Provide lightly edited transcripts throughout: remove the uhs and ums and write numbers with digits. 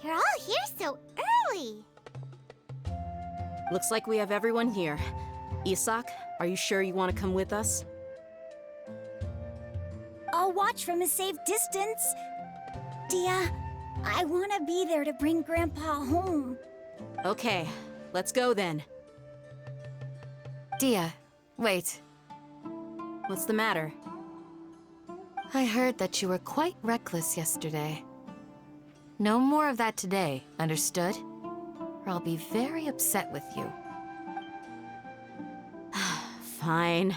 You're all here so early. Looks like we have everyone here. Isak, are you sure you want to come with us? I'll watch from a safe distance. Dia, I want to be there to bring Grandpa home. Okay, let's go then. Dia, wait. What's the matter? I heard that you were quite reckless yesterday. No more of that today, understood? Or I'll be very upset with you. Fine.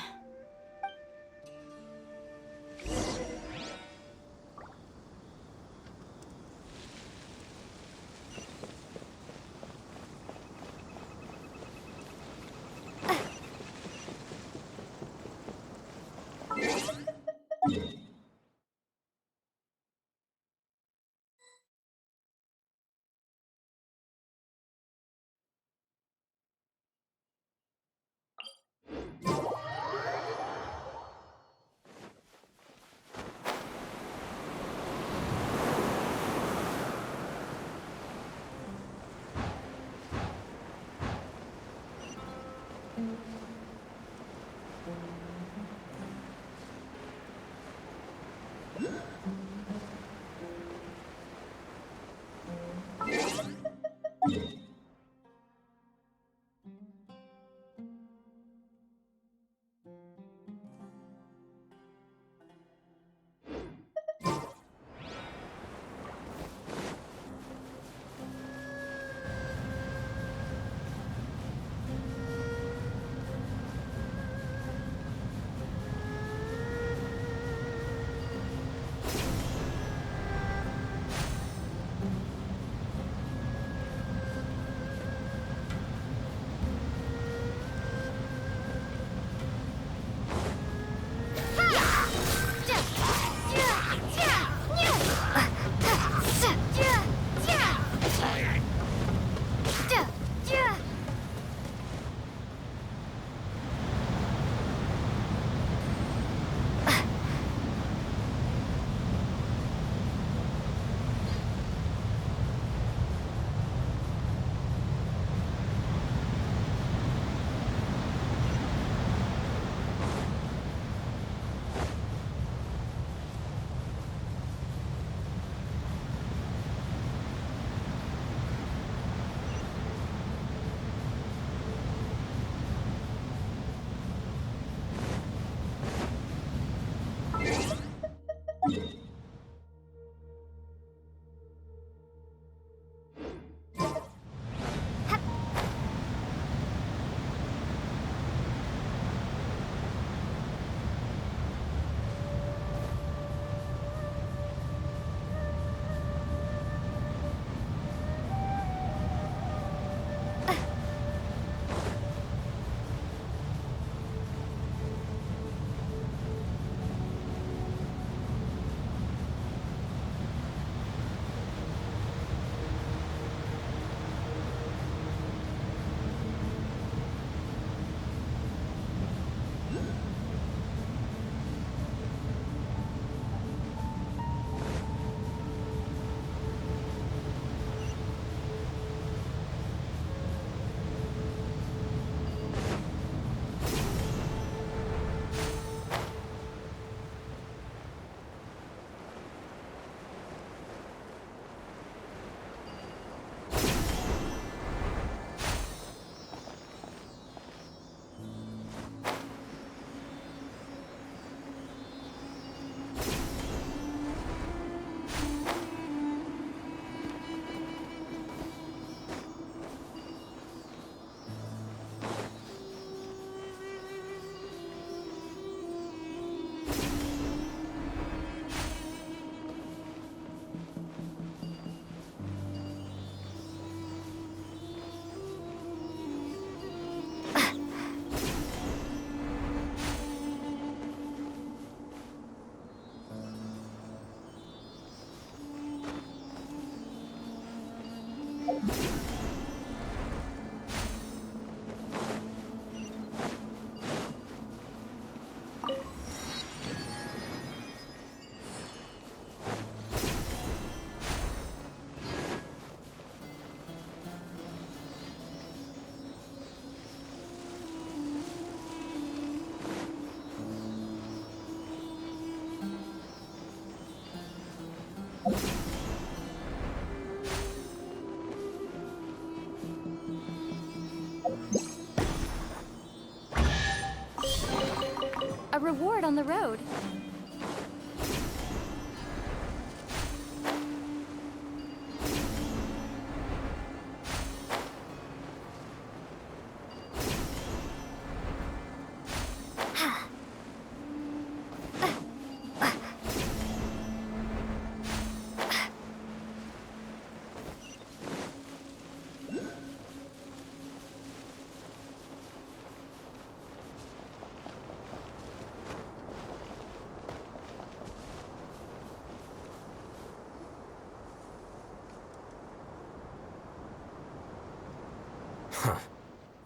reward on the road.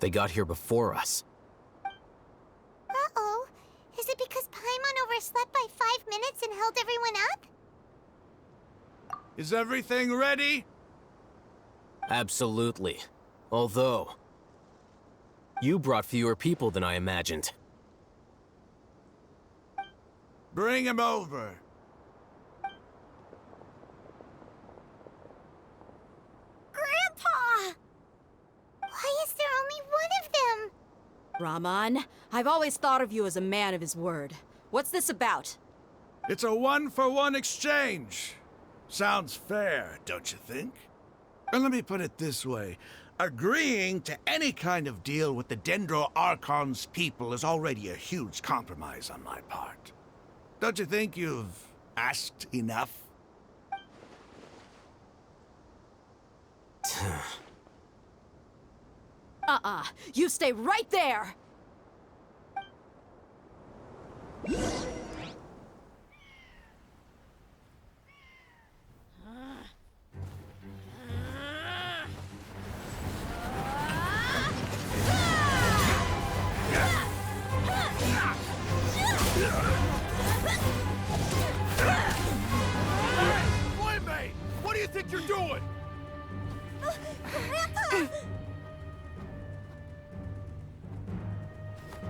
They got here before us. Uh-oh. Is it because Paimon overslept by 5 minutes and held everyone up? Is everything ready? Absolutely. Although, you brought fewer people than I imagined. Bring him over. Grandpa! Why is there only one of them? Rahman, I've always thought of you as a man of his word. What's this about? It's a one-for-one exchange. Sounds fair, don't you think? And let me put it this way. Agreeing to any kind of deal with the Dendro Archon's people is already a huge compromise on my part. Don't you think you've asked enough? You stay right there! Playmate! What do you think you're doing? Grandpa!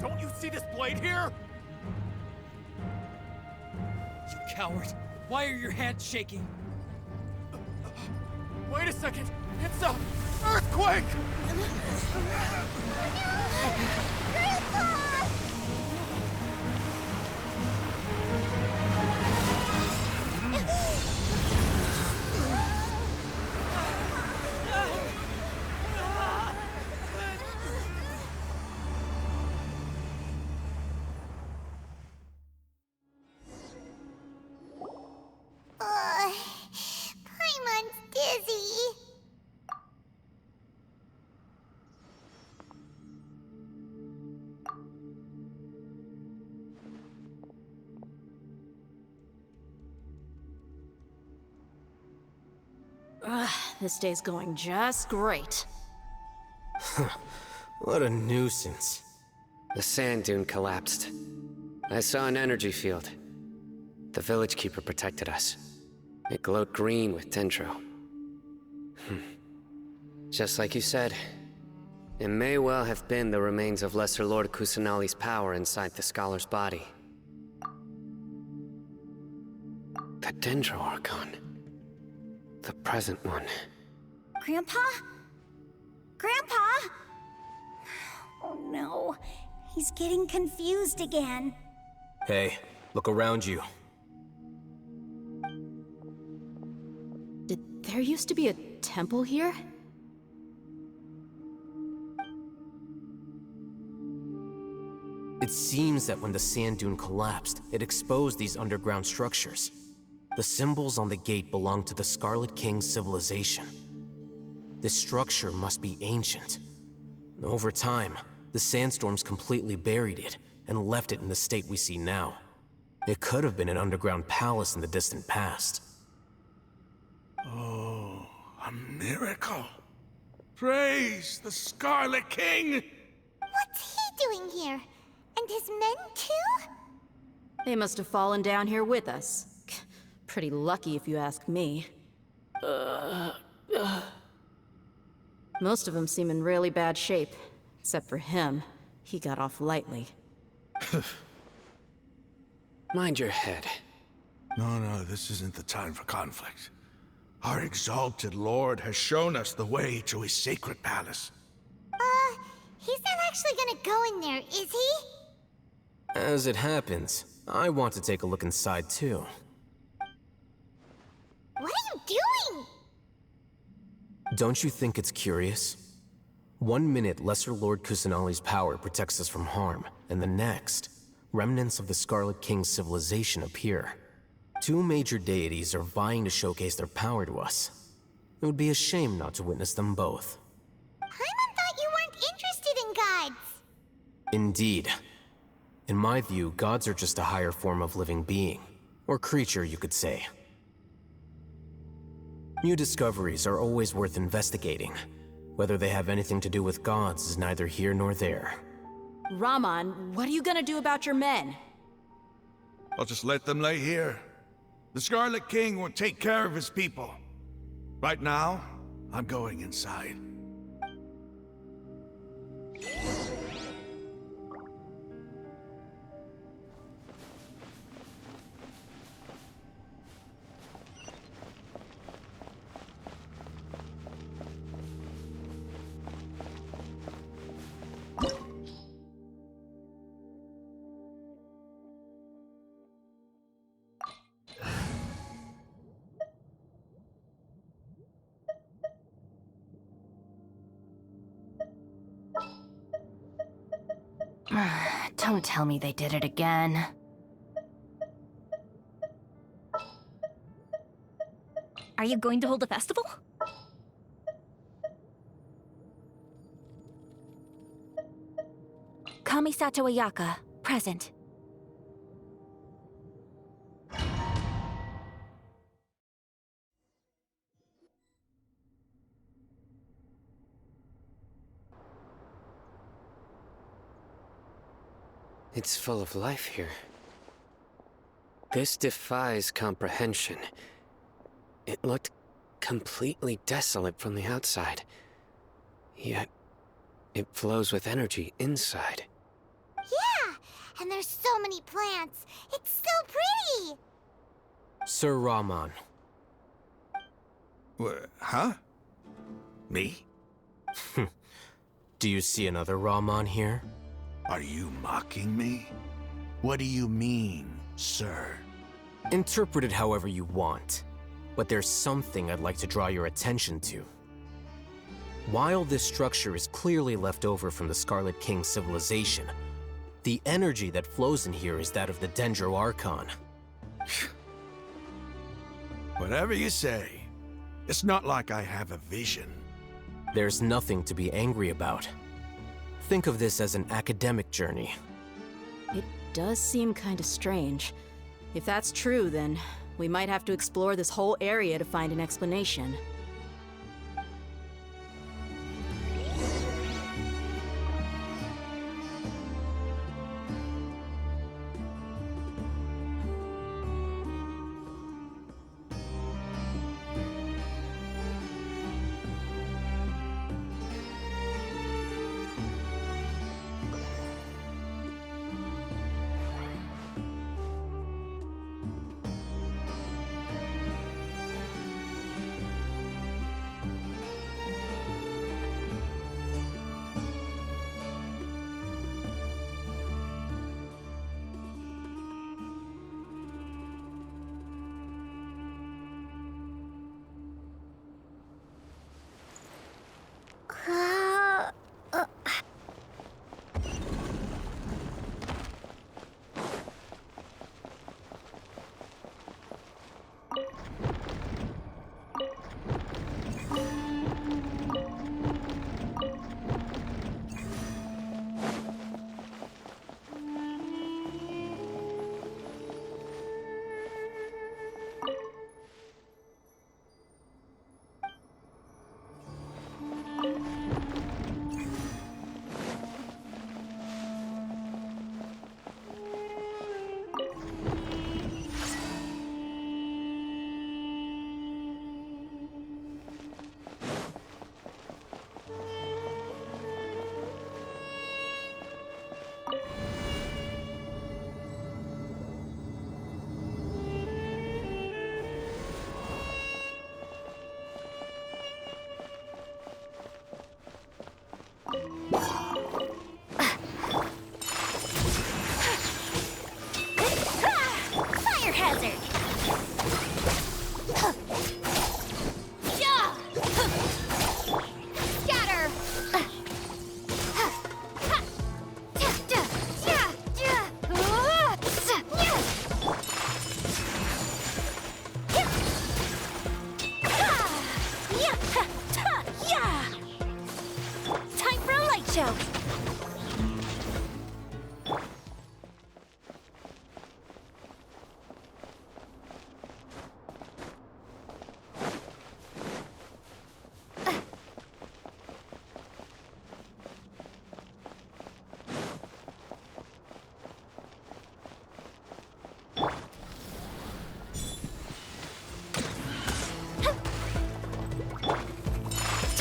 Don't you see this blade here? You coward! Why are your hands shaking? Wait a second! It's a earthquake! Grandpa! Paimon's dizzy. This day's going just great. What a nuisance. The sand dune collapsed. I saw an energy field. The village keeper protected us. It glowed green with dendro. Just like you said, it may well have been the remains of Lesser Lord Kusanali's power inside the scholar's body. The Dendro Archon. The present one. Grandpa? Grandpa? Oh no, he's getting confused again. Hey, look around you. Did there used to be a temple here? It seems that when the sand dune collapsed, it exposed these underground structures. The symbols on the gate belong to the Scarlet King's civilization. This structure must be ancient. Over time, the sandstorms completely buried it and left it in the state we see now. It could have been an underground palace in the distant past. Oh, a miracle. Praise the Scarlet King! What's he doing here? And his men too? They must have fallen down here with us. Pretty lucky if you ask me. Most of them seem in really bad shape. Except for him. He got off lightly. Mind your head. No, this isn't the time for conflict. Our exalted lord has shown us the way to his sacred palace. He's not actually gonna go in there, is he? As it happens, I want to take a look inside too. What are you doing? Don't you think it's curious? 1 minute, Lesser Lord Kusanali's power protects us from harm, and the next, remnants of the Scarlet King's civilization appear. Two major deities are vying to showcase their power to us. It would be a shame not to witness them both. Paimon thought you weren't interested in gods. Indeed. In my view, gods are just a higher form of living being, or creature, you could say. New discoveries are always worth investigating. Whether they have anything to do with gods is neither here nor there. Raman, what are you gonna do about your men? I'll just let them lay here. The Scarlet King will take care of his people. Right now, I'm going inside. Don't tell me they did it again. Are you going to hold a festival? Kamisato Ayaka, present. It's full of life here. This defies comprehension. It looked completely desolate from the outside. Yet, it flows with energy inside. Yeah, and there's so many plants. It's so pretty. Sir Raman. Huh? Me? Do you see another Raman here? Are you mocking me? What do you mean, sir? Interpret it however you want, but there's something I'd like to draw your attention to. While this structure is clearly left over from the Scarlet King civilization, the energy that flows in here is that of the Dendro Archon. Whatever you say. It's not like I have a vision. There's nothing to be angry about. Think of this as an academic journey. It does seem kinda strange. If that's true, then we might have to explore this whole area to find an explanation.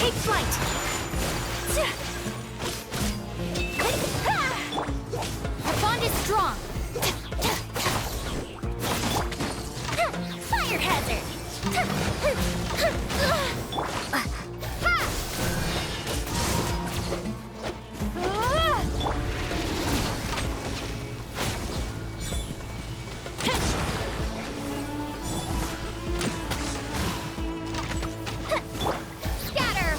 Take flight! Our bond is strong! Fire hazard! Scatter!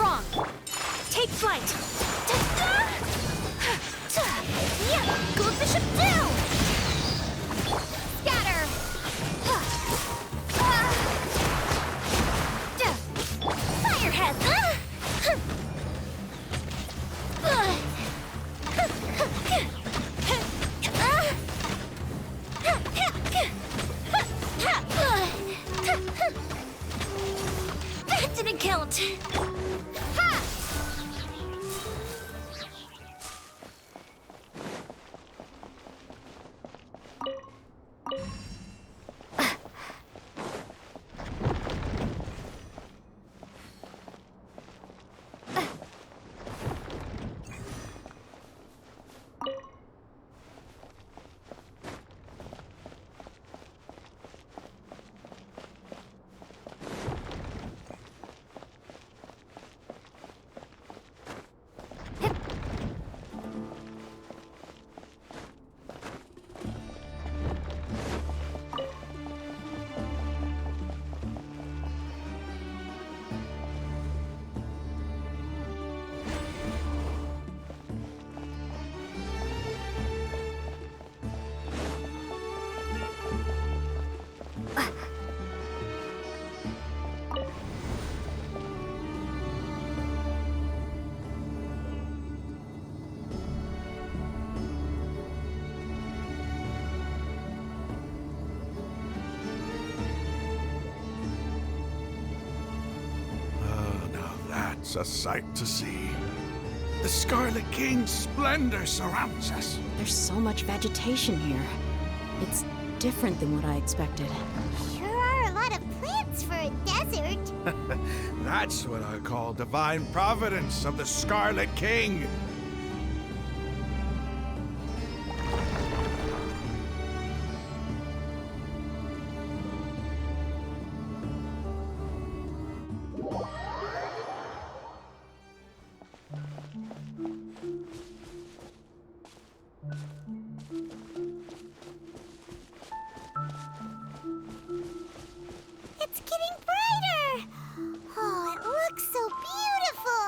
strong. Take flight. Yeah, go bishop down. Scatter. Firehead. That didn't count. Ha! It's a sight to see. The Scarlet King's splendor surrounds us. There's so much vegetation here. It's different than what I expected. Sure are a lot of plants for a desert. That's what I call divine providence of the Scarlet King. It's getting brighter! Oh, it looks so beautiful!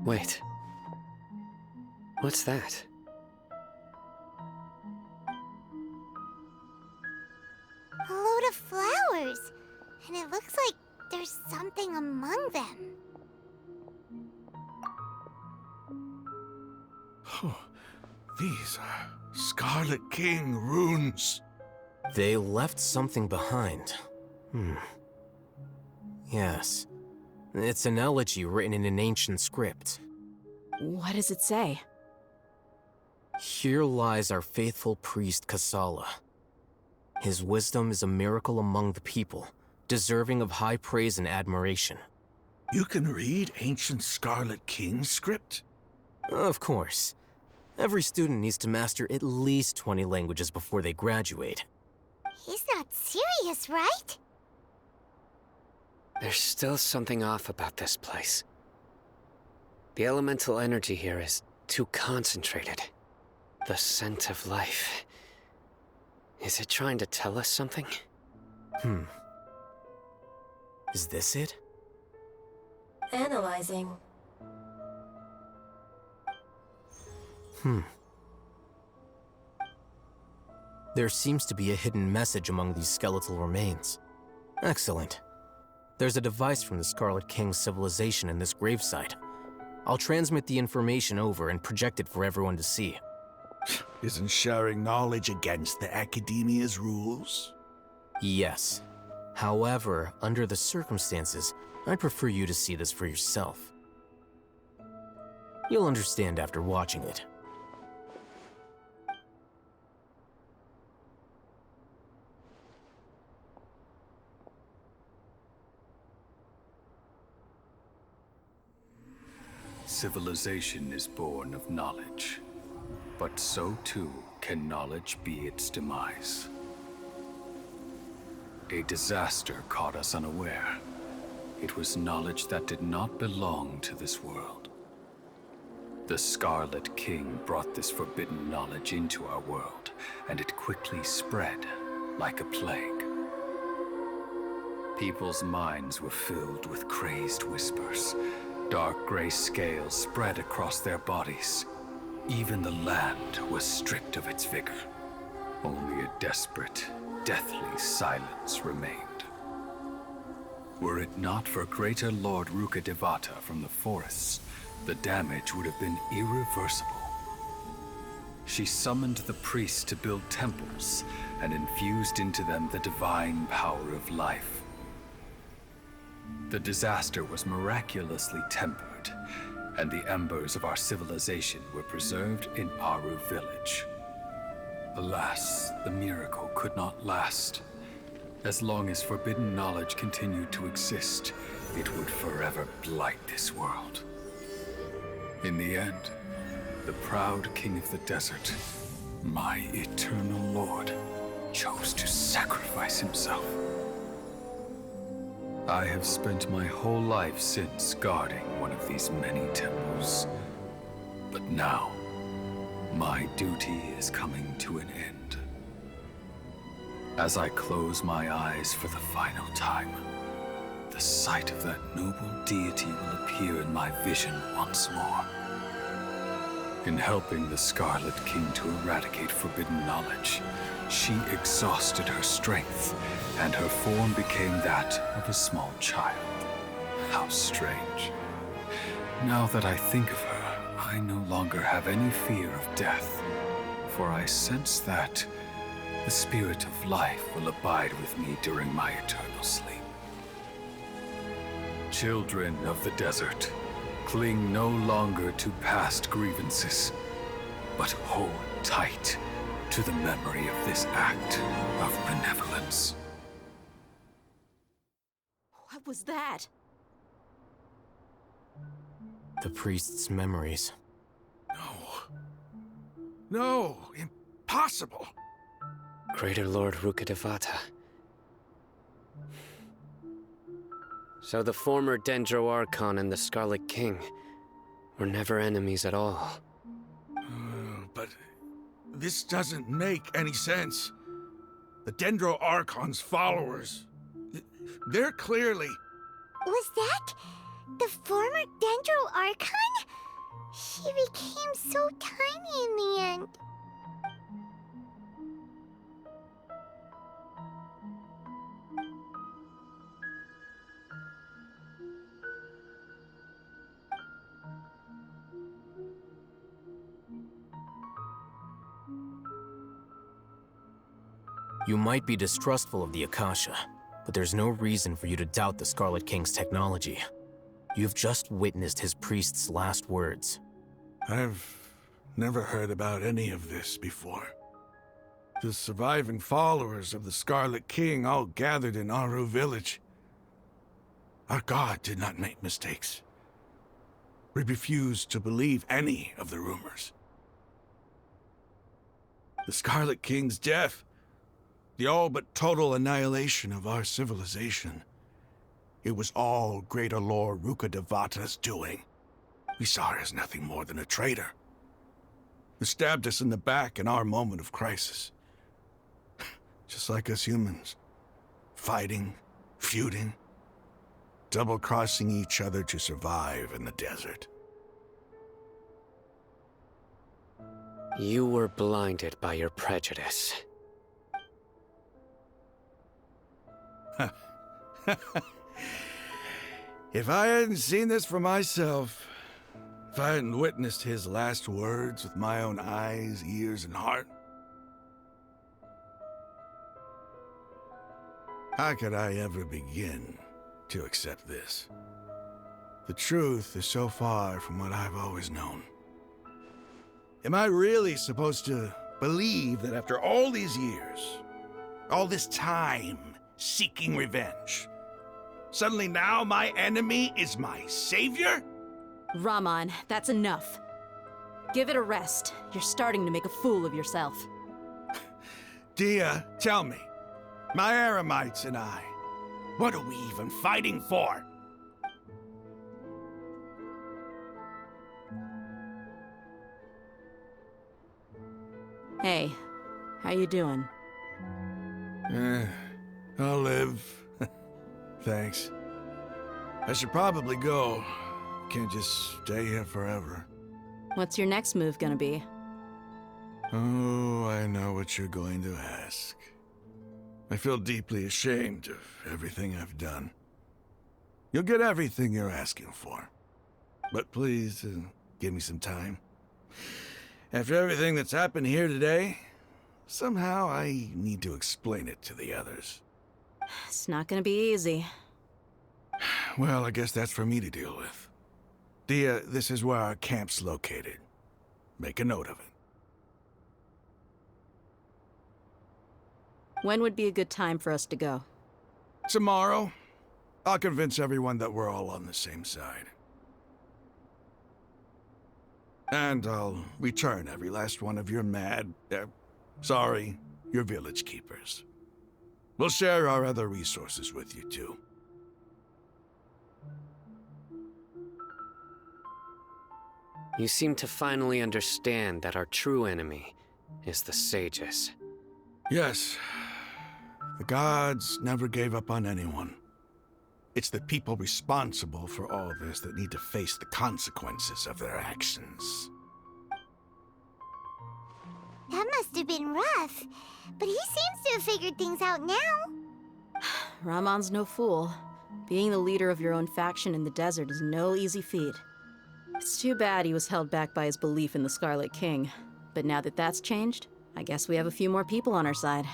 Wait. What's that? A load of flowers. And it looks like there's something among them. Oh, these are Scarlet King runes. They left something behind. Yes. It's an elegy written in an ancient script. What does it say? Here lies our faithful priest Kasala. His wisdom is a miracle among the people, deserving of high praise and admiration. You can read ancient Scarlet King script? Of course. Every student needs to master at least 20 languages before they graduate. He's not serious, right? There's still something off about this place. The elemental energy here is too concentrated. The scent of life. Is it trying to tell us something? Is this it? Analyzing. There seems to be a hidden message among these skeletal remains. Excellent. There's a device from the Scarlet King's civilization in this gravesite. I'll transmit the information over and project it for everyone to see. Isn't sharing knowledge against the Academia's rules? Yes. However, under the circumstances, I'd prefer you to see this for yourself. You'll understand after watching it. Civilization is born of knowledge, but so too can knowledge be its demise. A disaster caught us unaware. It was knowledge that did not belong to this world. The Scarlet King brought this forbidden knowledge into our world, and it quickly spread like a plague. People's minds were filled with crazed whispers. Dark gray scales spread across their bodies. Even the land was stripped of its vigor. Only a desperate, deathly silence remained. Were it not for Greater Lord Rukkhadevata from the forests, the damage would have been irreversible. She summoned the priests to build temples and infused into them the divine power of life. The disaster was miraculously tempered, and the embers of our civilization were preserved in Aru village. Alas, the miracle could not last. As long as forbidden knowledge continued to exist, it would forever blight this world. In the end, the proud king of the desert, my eternal lord, chose to sacrifice himself. I have spent my whole life since guarding one of these many temples. But now, my duty is coming to an end. As I close my eyes for the final time, the sight of that noble deity will appear in my vision once more. In helping the Scarlet King to eradicate forbidden knowledge, she exhausted her strength, and her form became that of a small child. How strange. Now that I think of her, I no longer have any fear of death, for I sense that the spirit of life will abide with me during my eternal sleep. Children of the desert, cling no longer to past grievances, but hold tight to the memory of this act of benevolence. What was that? The priest's memories. No, impossible. Greater Lord Rukkhadevata. So the former Dendro Archon and the Scarlet King were never enemies at all. But this doesn't make any sense. The Dendro Archon's followers, they're clearly... Was that the former Dendro Archon? She became so tiny in the end. You might be distrustful of the Akasha, but there's no reason for you to doubt the Scarlet King's technology. You've just witnessed his priest's last words. I've never heard about any of this before. The surviving followers of the Scarlet King all gathered in Aru village. Our god did not make mistakes. We refused to believe any of the rumors. The Scarlet King's death, the all but total annihilation of our civilization, it was all Greater Lord Rukkhadevata's doing. We saw her as nothing more than a traitor, who stabbed us in the back in our moment of crisis. Just like us humans, fighting, feuding, double-crossing each other to survive in the desert. You were blinded by your prejudice. If I hadn't seen this for myself, if I hadn't witnessed his last words with my own eyes, ears, and heart, how could I ever begin to accept this? The truth is so far from what I've always known. Am I really supposed to believe that after all these years, all this time seeking revenge, suddenly now my enemy is my savior? Raman, that's enough. Give it a rest. You're starting to make a fool of yourself. Dia, tell me, My Eremites and I. What are we even fighting for? Hey, how you doing? I'll live. Thanks. I should probably go. Can't just stay here forever. What's your next move gonna be? Oh, I know what you're going to ask. I feel deeply ashamed of everything I've done. You'll get everything you're asking for. But please, give me some time. After everything that's happened here today, somehow I need to explain it to the others. It's not gonna be easy. Well, I guess that's for me to deal with. Dia, this is where our camp's located. Make a note of it. When would be a good time for us to go? Tomorrow, I'll convince everyone that we're all on the same side. And I'll return every last one of your your village keepers. We'll share our other resources with you, too. You seem to finally understand that our true enemy is the sages. Yes. The gods never gave up on anyone. It's the people responsible for all this that need to face the consequences of their actions. That must have been rough, but he seems to have figured things out now. Ramon's no fool. Being the leader of your own faction in the desert is no easy feat. It's too bad he was held back by his belief in the Scarlet King. But now that that's changed, I guess we have a few more people on our side.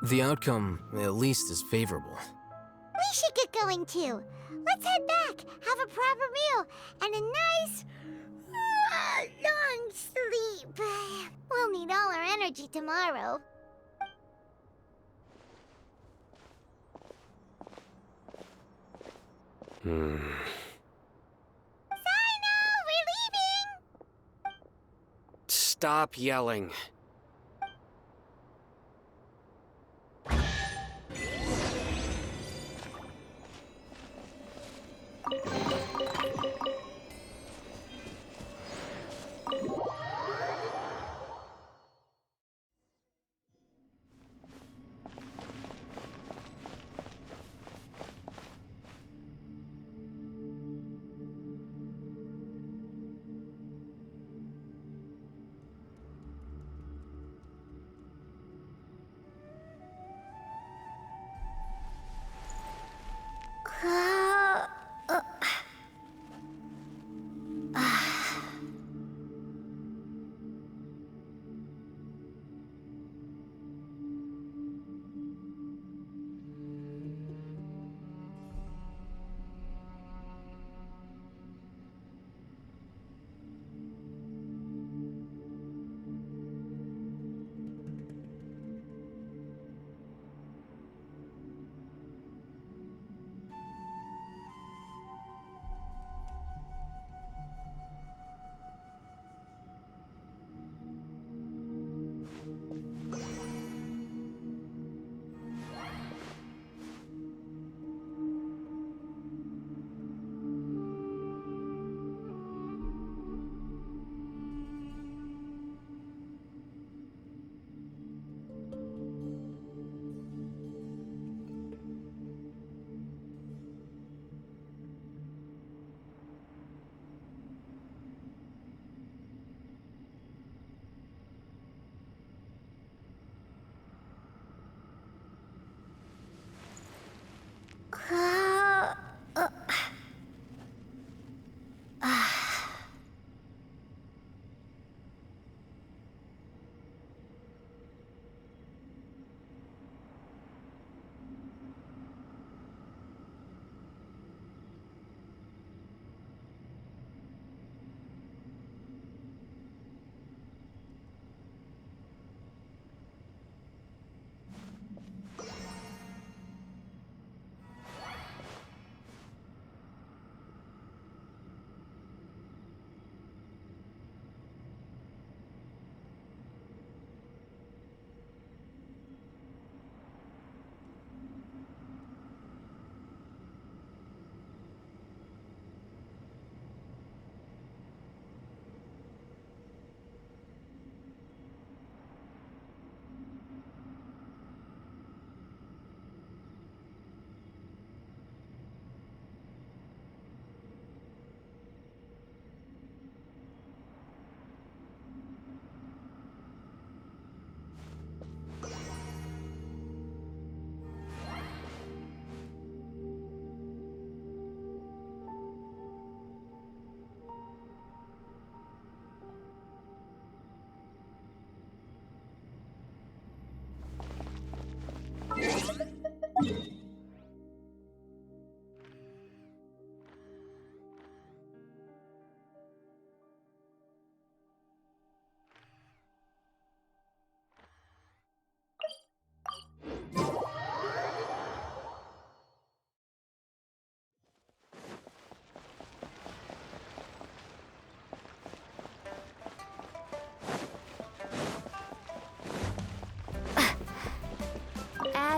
The outcome, at least, is favorable. We should get going too. Let's head back, have a proper meal, and a nice, long sleep. We'll need all our energy tomorrow. Sino, we're leaving! Stop yelling.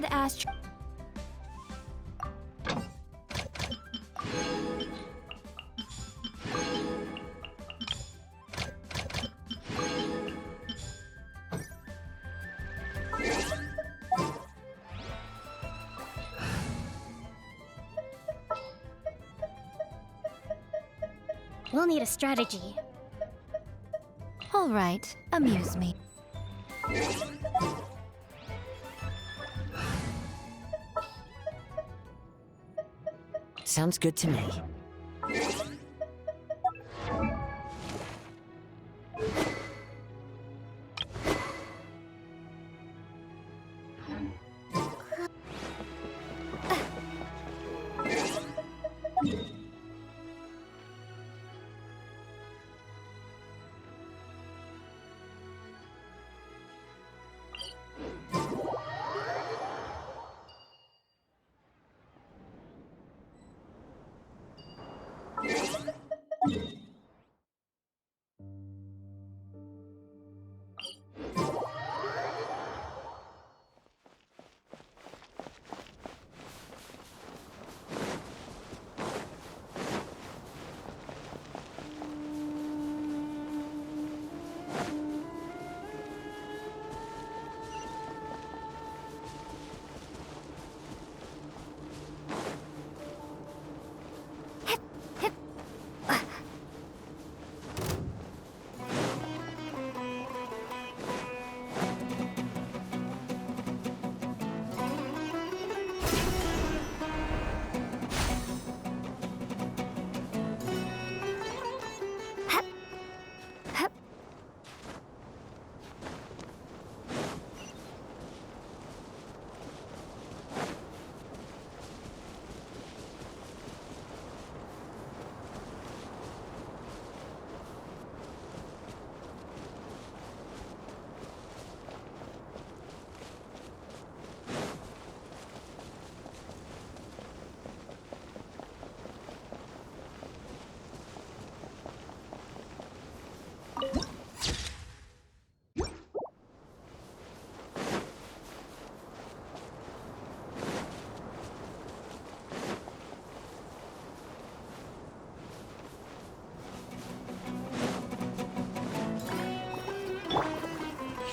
Dad asked... We'll need a strategy. All right, amuse me. Sounds good to me.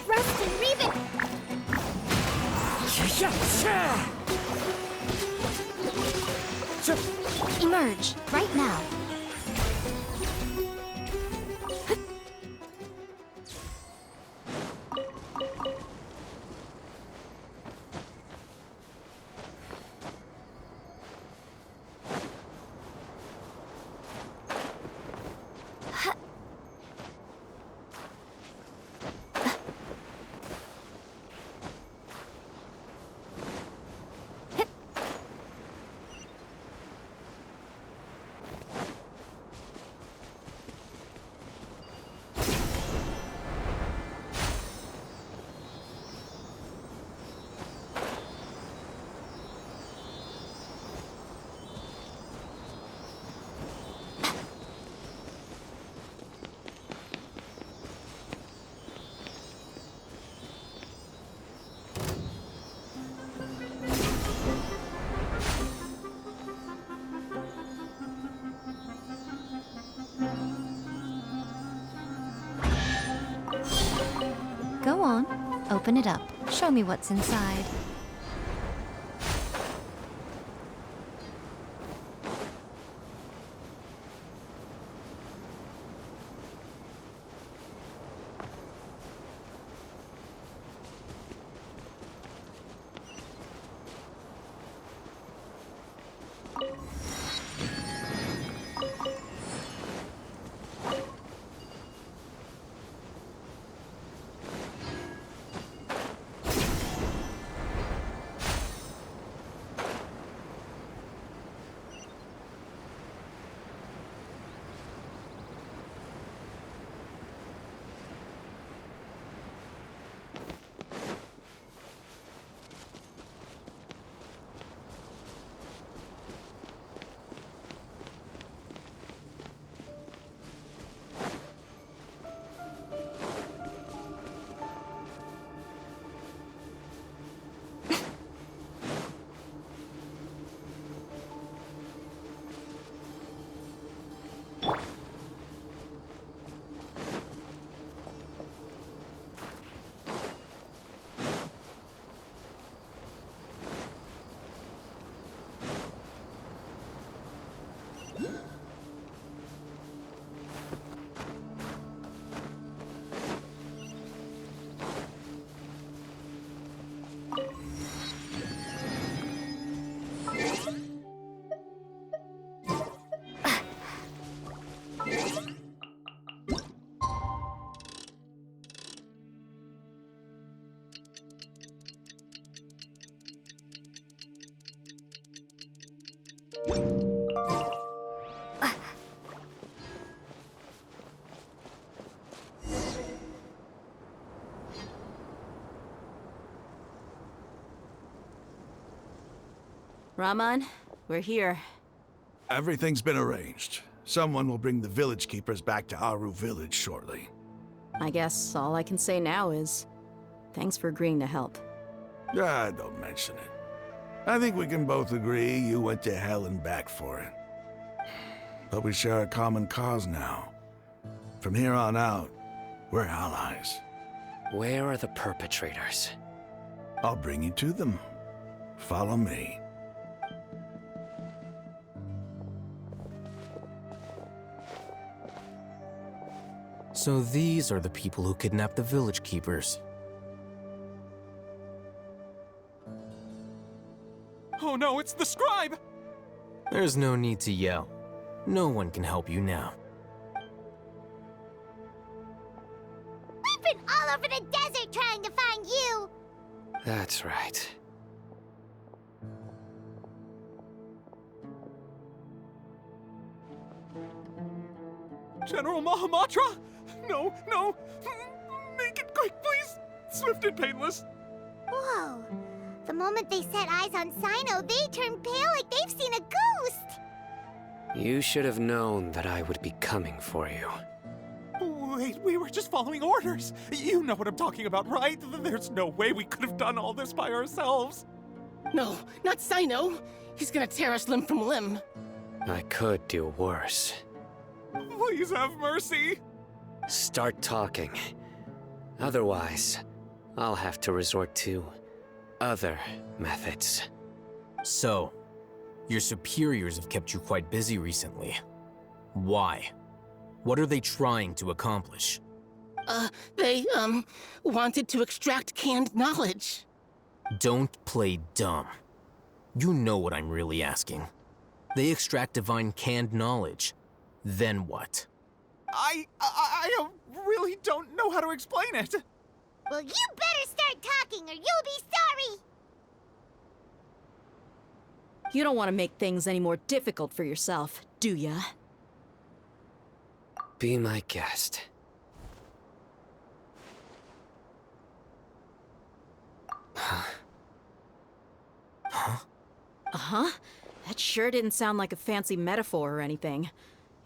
Rust and Reeve it! Emerge, right now. Go on, open it up. Show me what's inside. Raman, we're here. Everything's been arranged. Someone will bring the village keepers back to Aru village shortly. I guess all I can say now is, thanks for agreeing to help. Ah, don't mention it. I think we can both agree you went to hell and back for it. But we share a common cause now. From here on out, we're allies. Where are the perpetrators? I'll bring you to them. Follow me. So these are the people who kidnapped the village keepers. Oh no, it's the scribe! There's no need to yell. No one can help you now. We've been all over the desert trying to find you! That's right. General Mahamatra? No, no! Make it quick, please! Swift and painless! Whoa. The moment they set eyes on Sino, they turn pale like they've seen a ghost! You should have known that I would be coming for you. Wait, we were just following orders! You know what I'm talking about, right? There's no way we could have done all this by ourselves! No, not Sino! He's gonna tear us limb from limb! I could do worse. Please have mercy! Start talking. Otherwise, I'll have to resort to other methods. So, your superiors have kept you quite busy recently. Why? What are they trying to accomplish? They wanted to extract canned knowledge. Don't play dumb. You know what I'm really asking. They extract divine canned knowledge. Then what? I really don't know how to explain it. Well, you better start talking or you'll be sorry! You don't want to make things any more difficult for yourself, do ya? Be my guest. Uh-huh. That sure didn't sound like a fancy metaphor or anything.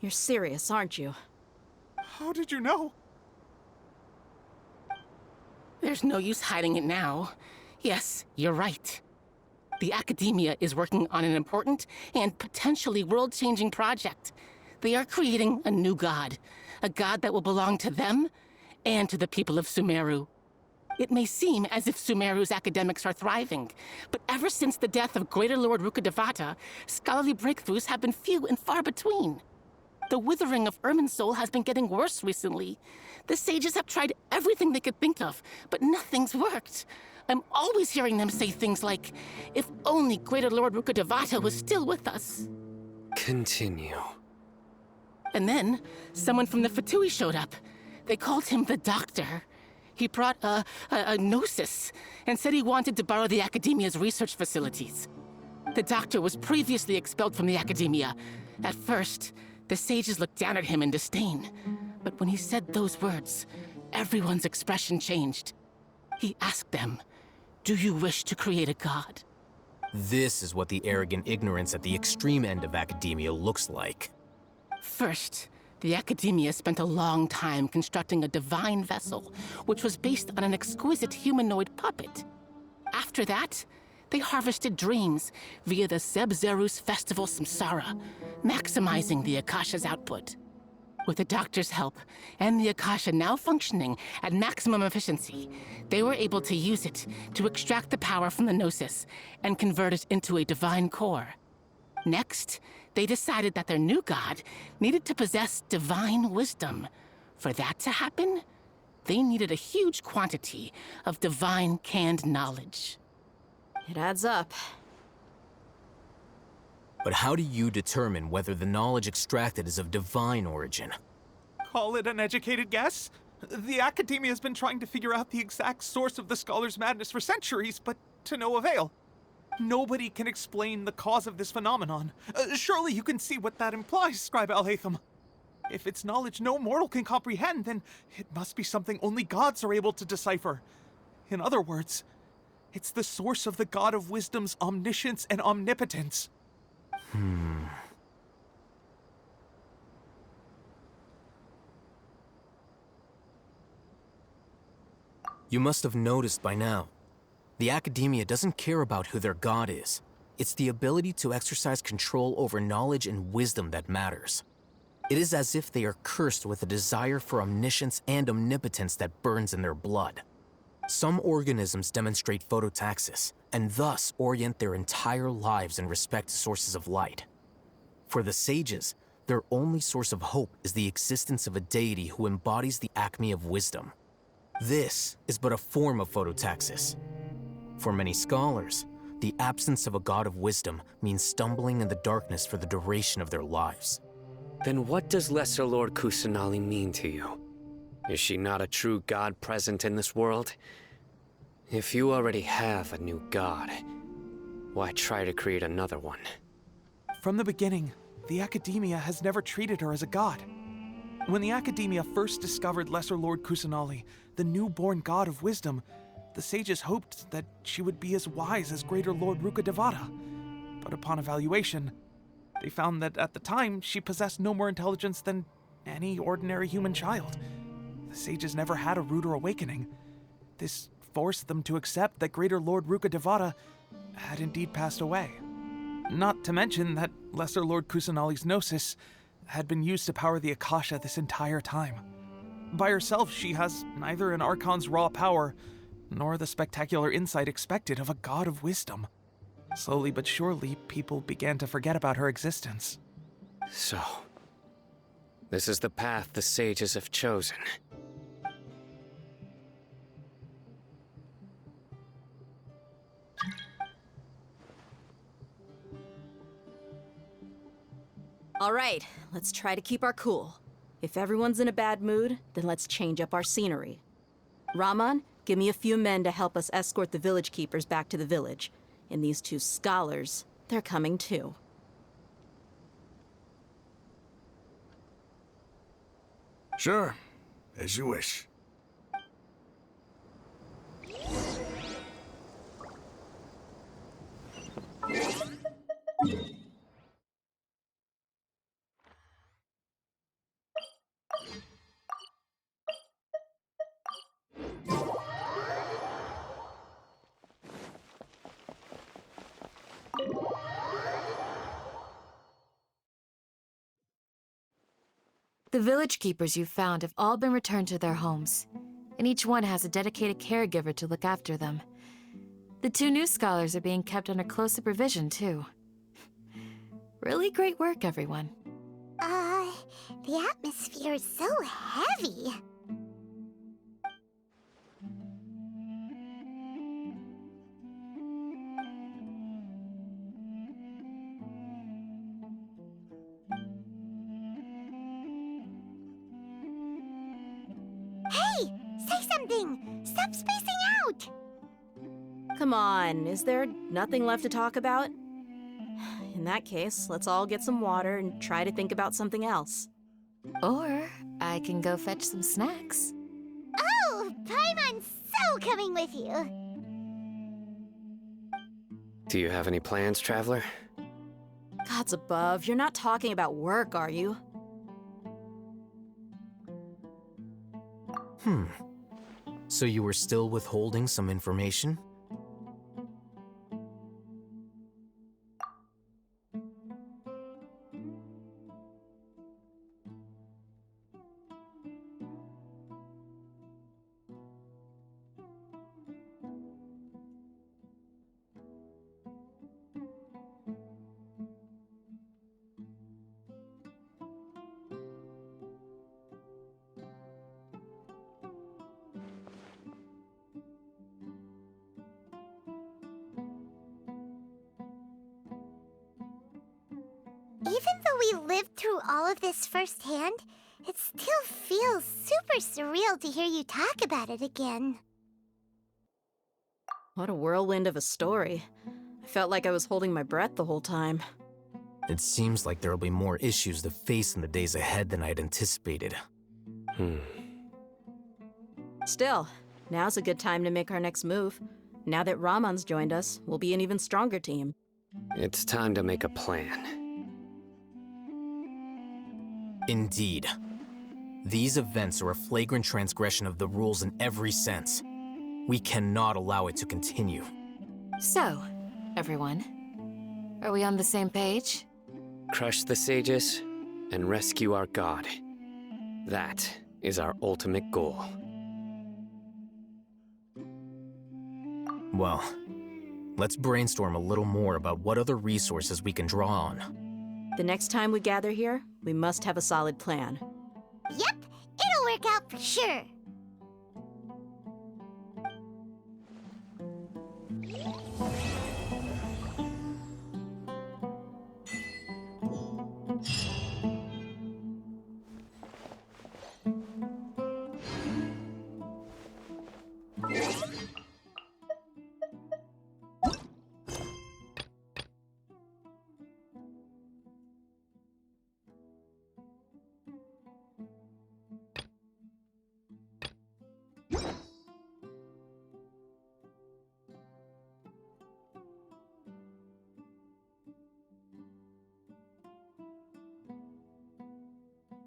You're serious, aren't you? How did you know? There's no use hiding it now. Yes, you're right. The Academia is working on an important and potentially world-changing project. They are creating a new god. A god that will belong to them and to the people of Sumeru. It may seem as if Sumeru's academics are thriving, but ever since the death of Greater Lord Rukkhadevata, scholarly breakthroughs have been few and far between. The withering of Irminsul has been getting worse recently. The sages have tried everything they could think of, but nothing's worked. I'm always hearing them say things like, if only Greater Lord Rukkhadevata was still with us. Continue. And then, someone from the Fatui showed up. They called him the Doctor. He brought a gnosis and said he wanted to borrow the Academia's research facilities. The Doctor was previously expelled from the Academia. At first, the sages looked down at him in disdain. But when he said those words, everyone's expression changed. He asked them, "Do you wish to create a god?" This is what the arrogant ignorance at the extreme end of academia looks like. First, the Academia spent a long time constructing a divine vessel, which was based on an exquisite humanoid puppet. After that, they harvested dreams via the Zeb-Zerus Festival Samsara, maximizing the Akasha's output. With the Doctor's help, and the Akasha now functioning at maximum efficiency, they were able to use it to extract the power from the Gnosis and convert it into a divine core. Next, they decided that their new god needed to possess divine wisdom. For that to happen, they needed a huge quantity of divine canned knowledge. It adds up. But how do you determine whether the knowledge extracted is of divine origin? Call it an educated guess? The Academia has been trying to figure out the exact source of the Scholar's madness for centuries, but to no avail. Nobody can explain the cause of this phenomenon. Surely you can see what that implies, Scribe Al-Haytham. If it's knowledge no mortal can comprehend, then it must be something only gods are able to decipher. In other words, It's the source of the God of Wisdom's omniscience and omnipotence. You must have noticed by now. The Academia doesn't care about who their god is. It's the ability to exercise control over knowledge and wisdom that matters. It is as if they are cursed with a desire for omniscience and omnipotence that burns in their blood. Some organisms demonstrate phototaxis, and thus orient their entire lives in respect to sources of light. For the sages, their only source of hope is the existence of a deity who embodies the acme of wisdom. This is but a form of phototaxis. For many scholars, the absence of a god of wisdom means stumbling in the darkness for the duration of their lives. Then what does Lesser Lord Kusanali mean to you? Is she not a true god present in this world? If you already have a new god, why try to create another one? From the beginning, the Academia has never treated her as a god. When the Academia first discovered Lesser Lord Kusanali, the newborn god of wisdom, the sages hoped that she would be as wise as Greater Lord Rukkhadevata. But upon evaluation, they found that at the time she possessed no more intelligence than any ordinary human child. The sages never had a ruder awakening. This forced them to accept that Greater Lord Rukkhadevata had indeed passed away. Not to mention that Lesser Lord Kusanali's gnosis had been used to power the Akasha this entire time. By herself, she has neither an Archon's raw power, nor the spectacular insight expected of a god of wisdom. Slowly but surely, people began to forget about her existence. So, this is the path the sages have chosen. All right, let's try to keep our cool. If everyone's in a bad mood, then let's change up our scenery. Raman, give me a few men to help us escort the village keepers back to the village. And these two scholars, they're coming too. Sure, as you wish. The village keepers you found have all been returned to their homes, and each one has a dedicated caregiver to look after them. The two new scholars are being kept under close supervision, too. Really great work, everyone. The atmosphere is so heavy. Hey! Say something! Stop spacing out! Come on, is there nothing left to talk about? In that case, let's all get some water and try to think about something else. Or I can go fetch some snacks. Oh! Paimon's so coming with you! Do you have any plans, Traveler? Gods above, you're not talking about work, are you? So you were still withholding some information? Even though we lived through all of this firsthand, it still feels super surreal to hear you talk about it again. What a whirlwind of a story. I felt like I was holding my breath the whole time. It seems like there'll be more issues to face in the days ahead than I'd anticipated. Still, now's a good time to make our next move. Now that Ramon's joined us, we'll be an even stronger team. It's time to make a plan. Indeed. These events are a flagrant transgression of the rules in every sense. We cannot allow it to continue. So, everyone, are we on the same page? Crush the sages and rescue our god. That is our ultimate goal. Well, let's brainstorm a little more about what other resources we can draw on. The next time we gather here, we must have a solid plan. Yep, it'll work out for sure.